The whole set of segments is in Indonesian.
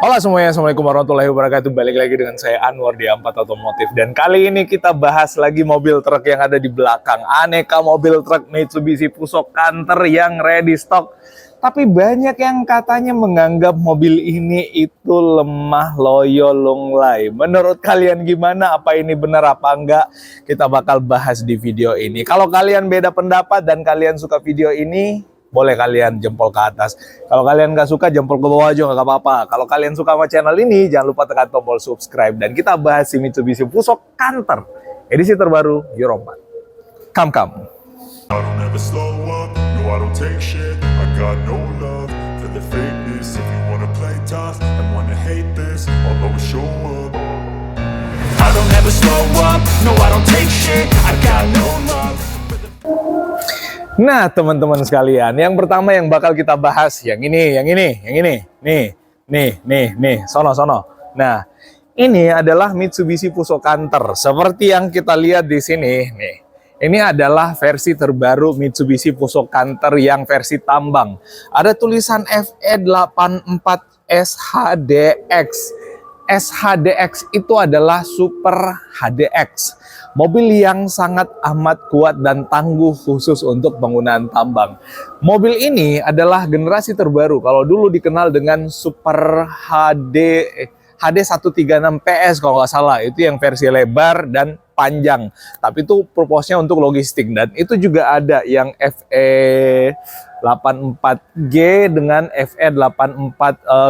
Halo semuanya, Assalamualaikum warahmatullahi wabarakatuh. Balik lagi dengan saya Anwar di Ampat Otomotif. Dan kali ini kita bahas lagi mobil truk yang ada di belakang. Aneka mobil truk Mitsubishi Fuso Canter yang ready stock. Tapi banyak yang katanya menganggap mobil ini itu lemah loyo lunglai. Menurut kalian gimana? Apa ini benar apa enggak? Kita bakal bahas di video ini. Kalau kalian beda pendapat dan kalian suka video ini, boleh kalian jempol ke atas. Kalau kalian nggak suka, jempol ke bawah aja nggak apa-apa. Kalau kalian suka sama channel ini, jangan lupa tekan tombol subscribe. Dan kita bahas si Mitsubishi Fuso Canter edisi terbaru Euro 4. Come. I don't ever slow up, no I don't take shit. I got no love for the fakeness. If you wanna play tough and wanna hate this, I'll always show up. I don't ever slow up, no I don't take shit. I got no love for the... Nah, teman-teman sekalian, yang pertama yang bakal kita bahas yang ini. Nih, sono. Nah, ini adalah Mitsubishi Fuso Canter. Seperti yang kita lihat di sini, nih. Ini adalah versi terbaru Mitsubishi Fuso Canter yang versi tambang. Ada tulisan FE84 SHDX. SHDX itu adalah Super HDX. Mobil yang sangat amat kuat dan tangguh khusus untuk penggunaan tambang. Mobil ini adalah generasi terbaru. Kalau dulu dikenal dengan Super HD 136 PS kalau nggak salah. Itu yang versi lebar dan panjang. Tapi itu purpose-nya untuk logistik. Dan itu juga ada yang FE84G dengan FE84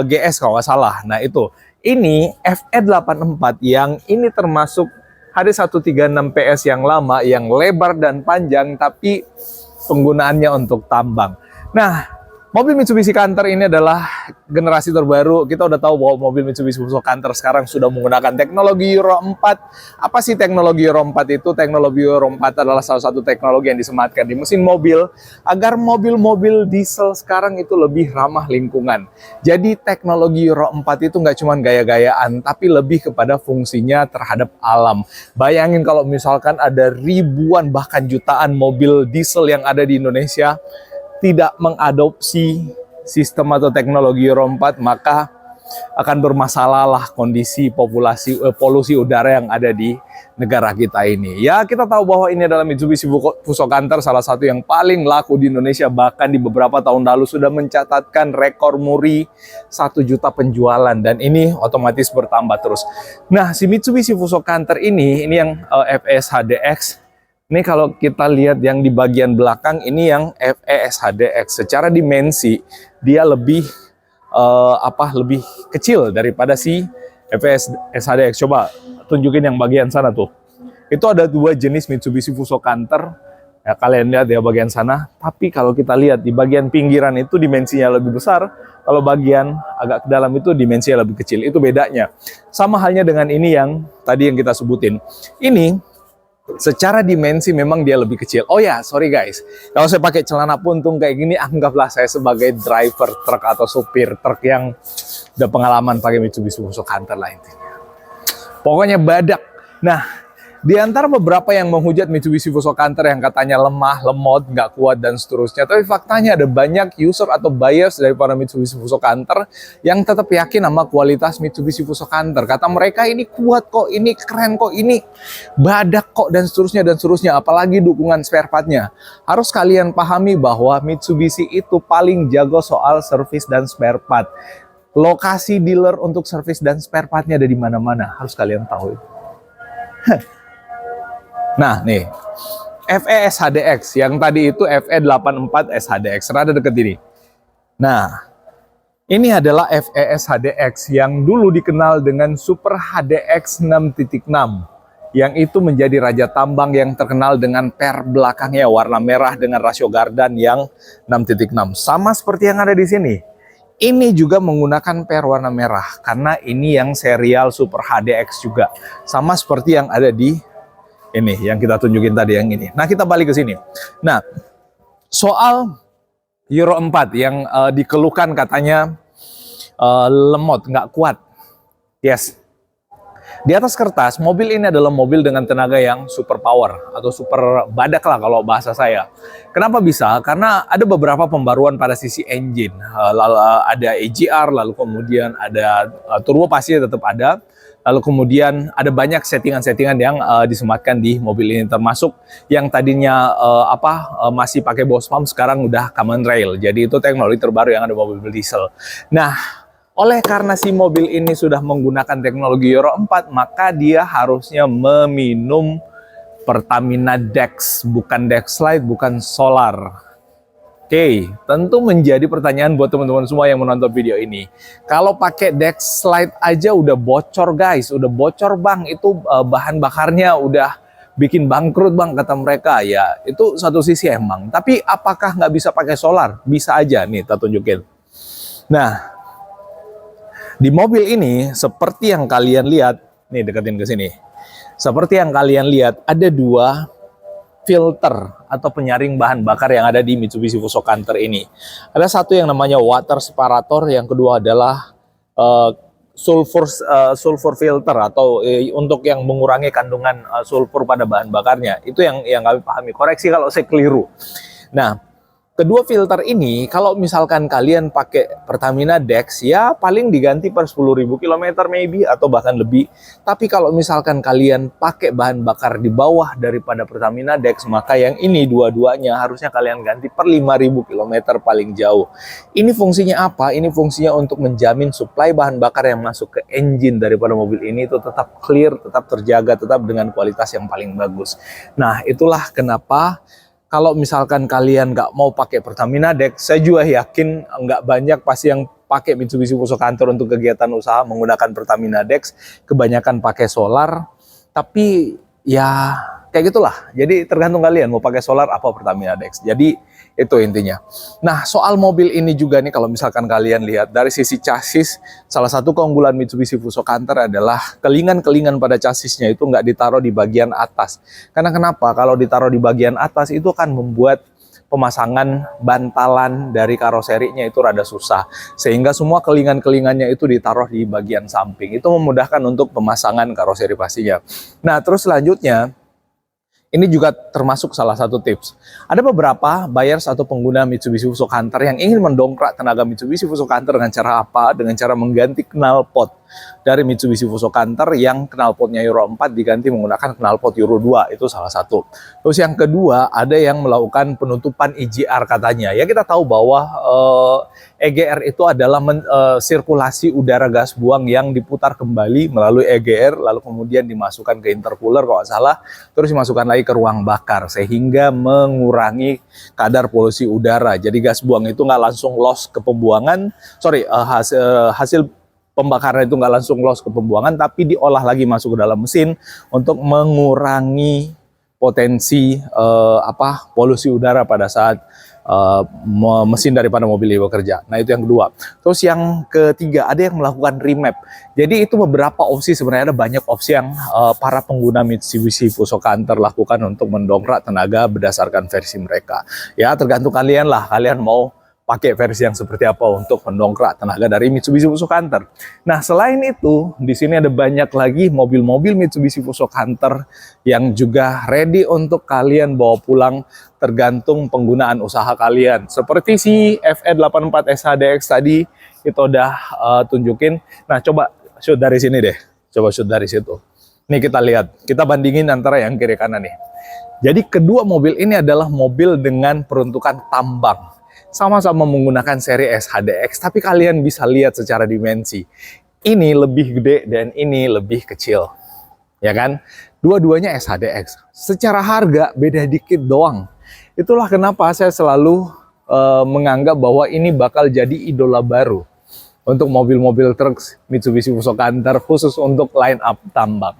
GS kalau nggak salah. Nah itu. Ini FE84 yang ini termasuk HD 136 PS yang lama, yang lebar dan panjang, tapi penggunaannya untuk tambang. Nah, mobil Mitsubishi Canter ini adalah generasi terbaru. Kita udah tahu bahwa mobil Mitsubishi Fuso Canter sekarang sudah menggunakan teknologi Euro 4. Apa sih teknologi Euro 4 itu? Teknologi Euro 4 adalah salah satu teknologi yang disematkan di mesin mobil agar mobil-mobil diesel sekarang itu lebih ramah lingkungan. Jadi teknologi Euro 4 itu nggak cuma gaya-gayaan, tapi lebih kepada fungsinya terhadap alam. Bayangin kalau misalkan ada ribuan bahkan jutaan mobil diesel yang ada di Indonesia tidak mengadopsi sistem atau teknologi Euro 4, maka akan bermasalah lah kondisi polusi udara yang ada di negara kita ini. Ya, kita tahu bahwa ini adalah Mitsubishi Fuso Canter, salah satu yang paling laku di Indonesia, bahkan di beberapa tahun lalu sudah mencatatkan rekor muri 1 juta penjualan, dan ini otomatis bertambah terus. Nah, si Mitsubishi Fuso Canter ini yang FS HDX. Ini kalau kita lihat yang di bagian belakang, ini yang FES HDX. Secara dimensi dia lebih lebih kecil daripada si FES HDX. Coba tunjukin yang bagian sana tuh. Itu ada 2 jenis Mitsubishi Fuso Canter. Ya, kalian lihat ya bagian sana. Tapi kalau kita lihat di bagian pinggiran itu dimensinya lebih besar. Kalau bagian agak ke dalam itu dimensinya lebih kecil. Itu bedanya. Sama halnya dengan ini yang tadi yang kita sebutin. Ini secara dimensi memang dia lebih kecil. Oh ya, sorry guys. Kalau saya pakai celana puntung kayak gini, anggaplah saya sebagai driver truk atau supir truk yang udah pengalaman pakai Mitsubishi Fuso Canter lah intinya. Pokoknya badak. Nah, di antara beberapa yang menghujat Mitsubishi Fuso Canter yang katanya lemah, lemot, nggak kuat, dan seterusnya. Tapi faktanya ada banyak user atau buyers daripada Mitsubishi Fuso Canter yang tetap yakin sama kualitas Mitsubishi Fuso Canter. Kata mereka ini kuat kok, ini keren kok, ini badak kok, dan seterusnya. Apalagi dukungan spare partnya. Harus kalian pahami bahwa Mitsubishi itu paling jago soal servis dan spare part. Lokasi dealer untuk servis dan spare partnya ada di mana-mana. Harus kalian tahu itu. Nah, nih, FES HDX, yang tadi itu FE84 SHDX, rada deket ini. Nah, ini adalah FES HDX yang dulu dikenal dengan Super HDX 6.6, yang itu menjadi raja tambang yang terkenal dengan per belakangnya warna merah dengan rasio gardan yang 6.6. Sama seperti yang ada di sini. Ini juga menggunakan per warna merah, karena ini yang serial Super HDX juga. Sama seperti yang ada di ini yang kita tunjukin tadi yang ini. Nah, kita balik ke sini. Nah, soal Euro 4 yang dikeluhkan katanya lemot, nggak kuat. Yes. Di atas kertas, mobil ini adalah mobil dengan tenaga yang super power atau super badak lah kalau bahasa saya. Kenapa bisa? Karena ada beberapa pembaruan pada sisi engine. Lalu ada AGR, lalu kemudian ada turbo pasti tetap ada. Lalu kemudian ada banyak settingan-settingan yang disematkan di mobil ini, termasuk yang tadinya masih pakai Bose pump, sekarang udah common rail. Jadi itu teknologi terbaru yang ada mobil diesel. Nah, oleh karena si mobil ini sudah menggunakan teknologi Euro 4, maka dia harusnya meminum Pertamina Dex, bukan Dexlite, bukan solar. Oke, tentu menjadi pertanyaan buat teman-teman semua yang menonton video ini. Kalau pakai Dexlite aja udah bocor guys, udah bocor bang, itu bahan bakarnya udah bikin bangkrut bang kata mereka. Ya, itu satu sisi emang. Tapi apakah nggak bisa pakai solar? Bisa aja, nih kita tunjukin. Nah, di mobil ini, seperti yang kalian lihat, nih deketin ke sini. Seperti yang kalian lihat, ada dua filter atau penyaring bahan bakar yang ada di Mitsubishi Fuso Canter ini. Ada satu yang namanya water separator, yang kedua adalah sulfur filter atau untuk yang mengurangi kandungan sulfur pada bahan bakarnya. Itu yang kami pahami. Koreksi kalau saya keliru. Nah, kedua filter ini, kalau misalkan kalian pakai Pertamina Dex, ya paling diganti per 10.000 km maybe, atau bahkan lebih. Tapi kalau misalkan kalian pakai bahan bakar di bawah daripada Pertamina Dex, maka yang ini dua-duanya harusnya kalian ganti per 5.000 km paling jauh. Ini fungsinya apa? Ini fungsinya untuk menjamin suplai bahan bakar yang masuk ke engine daripada mobil ini itu tetap clear, tetap terjaga, tetap dengan kualitas yang paling bagus. Nah, itulah kenapa kalau misalkan kalian nggak mau pakai Pertamina Dex, saya juga yakin nggak banyak pasti yang pakai Mitsubishi Fuso Canter untuk kegiatan usaha menggunakan Pertamina Dex. Kebanyakan pakai solar, tapi ya kayak gitulah. Jadi tergantung kalian mau pakai solar apa Pertamina Dex. Jadi itu intinya. Nah, soal mobil ini juga nih, kalau misalkan kalian lihat dari sisi chassis, salah satu keunggulan Mitsubishi Fuso Canter adalah kelingan-kelingan pada chassisnya itu nggak ditaruh di bagian atas. Karena kenapa? Kalau ditaruh di bagian atas itu akan membuat pemasangan bantalan dari karoserinya itu rada susah. Sehingga semua kelingan-kelingannya itu ditaruh di bagian samping. Itu memudahkan untuk pemasangan karoseri pastinya. Nah, terus selanjutnya, ini juga termasuk salah satu tips. Ada beberapa buyers atau pengguna Mitsubishi Fuso Canter yang ingin mendongkrak tenaga Mitsubishi Fuso Canter dengan cara apa? Dengan cara mengganti knalpot dari Mitsubishi Fuso Canter yang knalpotnya Euro 4 diganti menggunakan knalpot Euro 2. Itu salah satu. Terus yang kedua, ada yang melakukan penutupan EGR katanya. Ya, kita tahu bahwa EGR itu adalah sirkulasi udara gas buang yang diputar kembali melalui EGR, lalu kemudian dimasukkan ke intercooler kalau nggak salah, terus dimasukkan lagi ke ruang bakar sehingga mengurangi kadar polusi udara. Jadi gas buang itu nggak langsung loss ke pembuangan, hasil pembakaran itu nggak langsung loss ke pembuangan, tapi diolah lagi masuk ke dalam mesin untuk mengurangi potensi polusi udara pada saat mesin daripada mobil ini bekerja. Nah, itu yang kedua. Terus yang ketiga, ada yang melakukan remap. Jadi itu beberapa opsi, sebenarnya ada banyak opsi yang para pengguna Mitsubishi Fuso Canter lakukan untuk mendongkrak tenaga berdasarkan versi mereka. Ya, tergantung kalian lah, kalian mau pakai versi yang seperti apa untuk mendongkrak tenaga dari Mitsubishi Fuso Canter. Nah, selain itu, di sini ada banyak lagi mobil-mobil Mitsubishi Fuso Canter yang juga ready untuk kalian bawa pulang tergantung penggunaan usaha kalian. Seperti si FE84 SHDX tadi, itu udah tunjukin. Nah, coba shoot dari sini deh. Coba shoot dari situ. Nih kita lihat, kita bandingin antara yang kiri kanan nih. Jadi kedua mobil ini adalah mobil dengan peruntukan tambang. Sama-sama menggunakan seri SHDX, tapi kalian bisa lihat secara dimensi. Ini lebih gede dan ini lebih kecil. Ya kan? Dua-duanya SHDX. Secara harga beda dikit doang. Itulah kenapa saya selalu menganggap bahwa ini bakal jadi idola baru untuk mobil-mobil truk Mitsubishi Fuso Canter khusus untuk line up tambang.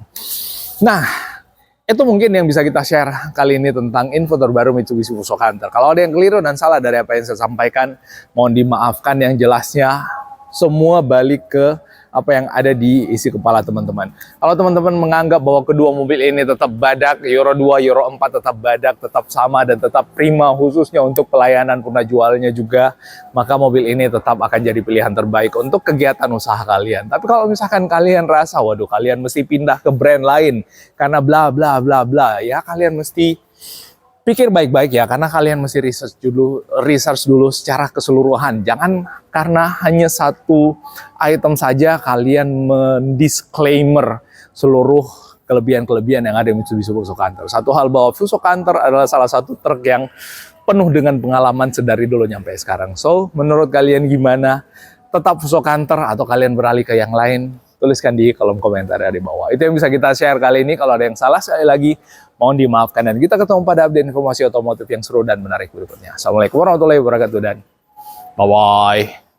Nah, itu mungkin yang bisa kita share kali ini tentang info terbaru Mitsubishi Fuso Canter. Kalau ada yang keliru dan salah dari apa yang saya sampaikan, mohon dimaafkan. Yang jelasnya semua balik ke apa yang ada di isi kepala teman-teman. Kalau teman-teman menganggap bahwa kedua mobil ini tetap badak, Euro 2, Euro 4 tetap badak, tetap sama dan tetap prima khususnya untuk pelayanan purna jualnya juga, maka mobil ini tetap akan jadi pilihan terbaik untuk kegiatan usaha kalian. Tapi kalau misalkan kalian rasa, waduh kalian mesti pindah ke brand lain karena bla bla bla bla, ya kalian mesti pikir baik-baik ya, karena kalian mesti research dulu secara keseluruhan. Jangan karena hanya satu item saja kalian mendisclaimer seluruh kelebihan-kelebihan yang ada di Mitsubishi Fuso Canter. Satu hal bahwa Fuso Canter adalah salah satu truk yang penuh dengan pengalaman sedari dulu nyampe sekarang. So, menurut kalian gimana? Tetap Fuso Canter atau kalian beralih ke yang lain? Tuliskan di kolom komentar ya di bawah. Itu yang bisa kita share kali ini. Kalau ada yang salah, sekali lagi mohon dimaafkan. Dan kita ketemu pada update informasi otomotif yang seru dan menarik berikutnya. Assalamualaikum warahmatullahi wabarakatuh dan bye-bye.